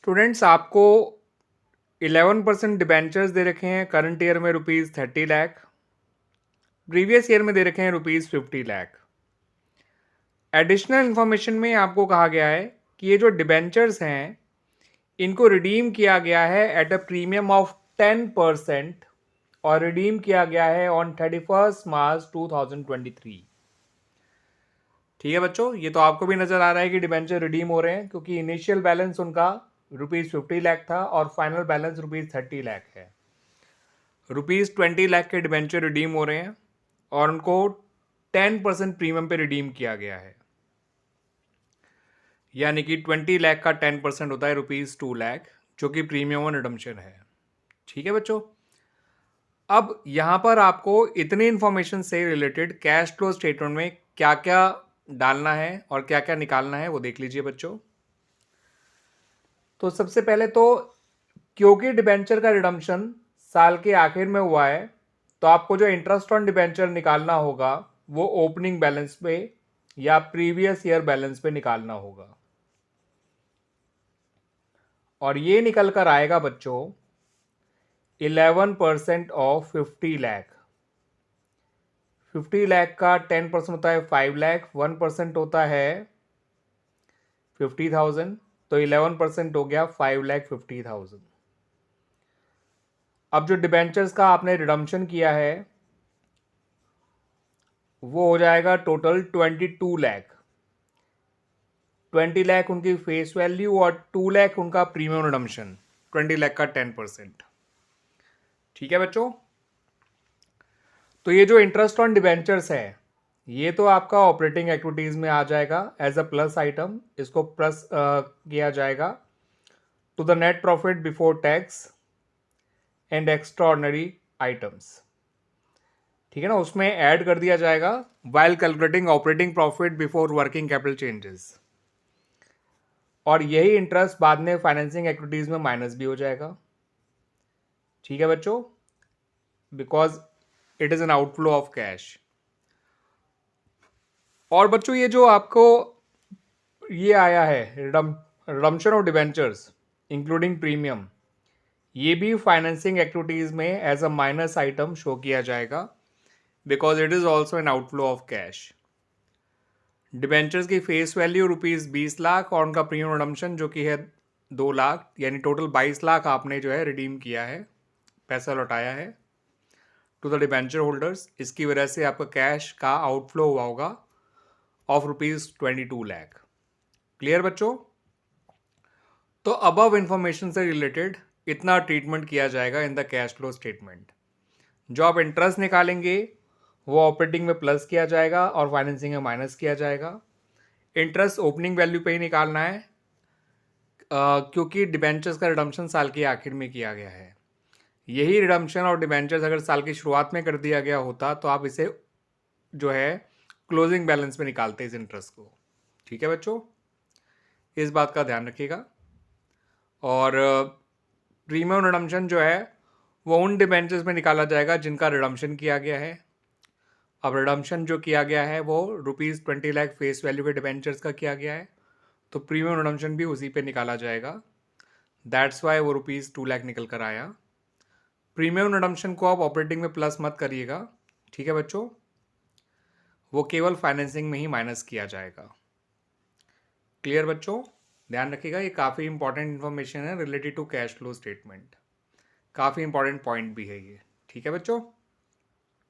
Students आपको 11% debentures दे रखे हैं करंट ईयर में ₹30 लाख, प्रीवियस ईयर में दे रखे हैं ₹50 लाख। एडिशनल इन्फॉर्मेशन में आपको कहा गया है कि ये जो डिबेंचर्स हैं इनको रिडीम किया गया है एट अ प्रीमियम ऑफ 10% और रिडीम किया गया है ऑन 31 मार्च 2023। ठीक है बच्चों, ये तो आपको भी नजर आ रहा है कि डिबेंचर रिडीम हो रहे हैं क्योंकि इनिशियल बैलेंस उनका ₹50 लाख था और फाइनल बैलेंस ₹30 लाख है। ₹20 लाख के डिबेंचर रिडीम हो रहे हैं और उनको 10% प्रीमियम पे रिडीम किया गया है, यानी कि 20 लाख का 10% होता है ₹2 लाख, जो कि प्रीमियम और रिडम्पशन है। ठीक है बच्चों, अब यहां पर आपको इतनी इंफॉर्मेशन से रिलेटेड कैश फ्लो स्टेटमेंट में क्या क्या डालना है और क्या क्या निकालना है वो देख लीजिए बच्चों। तो सबसे पहले तो क्योंकि डिबेंचर का रिडम्पशन साल के आखिर में हुआ है तो आपको जो इंटरेस्ट ऑन डिबेंचर निकालना होगा वो ओपनिंग बैलेंस पे या प्रीवियस ईयर बैलेंस पे निकालना होगा और ये निकल कर आएगा बच्चों 11% ऑफ 50 लाख। 50 लाख का 10% होता है 5 लाख, 1% होता है 50,000, तो 11% हो गया 5,50,000। अब जो डिबेंचर्स का आपने रिडम्पशन किया है वो हो जाएगा टोटल 22 लाख। 20 लाख उनकी फेस वैल्यू और 2 लाख उनका प्रीमियम रिडम्पशन, 20 लाख का 10%। ठीक है बच्चों, तो ये जो इंटरेस्ट ऑन डिबेंचर्स है ये तो आपका ऑपरेटिंग एक्टिविटीज में आ जाएगा एज अ प्लस आइटम, इसको प्लस किया जाएगा to the net profit before tax and extraordinary items. ठीक है ना, उसमें ऐड कर दिया जाएगा while calculating operating profit before working capital changes, और यही इंटरेस्ट बाद में फाइनेंसिंग एक्टिविटीज में माइनस भी हो जाएगा। ठीक है बच्चों, because it is an outflow of cash. और बच्चों ये जो आपको ये आया है redemption of debentures including premium, ये भी फाइनेंसिंग एक्टिविटीज में as a minus item show किया जाएगा because it is also an outflow of cash. Debentures की फेस वैल्यू ₹20 लाख और उनका प्रीमियम रिडम्पशन जो कि है 2 लाख, यानी टोटल 22 लाख आपने जो है रिडीम किया है, पैसा लौटाया है टू द डिबेंचर होल्डर्स। इसकी वजह से आपका कैश का आउटफ्लो हुआ होगा ऑफ ₹22 लाख। क्लियर बच्चों, तो अबव इंफॉर्मेशन से रिलेटेड इतना ट्रीटमेंट किया जाएगा in the cash flow statement. जो आप इंटरेस्ट निकालेंगे वो ऑपरेटिंग में प्लस किया जाएगा और फाइनेंसिंग में माइनस किया जाएगा। इंटरेस्ट ओपनिंग वैल्यू पे ही निकालना है क्योंकि डिबेंचर्स का रिडम्पशन साल के आखिर में किया गया है। यही रिडम्पशन और डिबेंचर्स अगर साल की शुरुआत में कर दिया गया होता तो आप इसे जो है क्लोजिंग बैलेंस में निकालते इस इंटरेस्ट को। ठीक है बच्चों, इस बात का ध्यान रखिएगा। और प्रीमियम रिडम्पशन जो है वो उन डिबेंचर्स में निकाला जाएगा जिनका रिडम्पशन किया गया है। अब रिडम्पशन जो किया गया है वो ₹20 लाख फेस वैल्यू के डिबेंचर्स का किया गया है, तो प्रीमियम रिडम्पशन भी उसी पे निकाला जाएगा। दैट्स वाई वो ₹2 लाख निकल कर आया। प्रीमियम रिडम्पशन को आप ऑपरेटिंग में प्लस मत करिएगा, ठीक है बच्चों, वो केवल फाइनेंसिंग में ही माइनस किया जाएगा। क्लियर बच्चों, ध्यान रखिएगा, ये काफ़ी इंपॉर्टेंट इन्फॉर्मेशन है related to cash flow statement, काफ़ी इंपॉर्टेंट पॉइंट भी है ये। ठीक है बच्चों।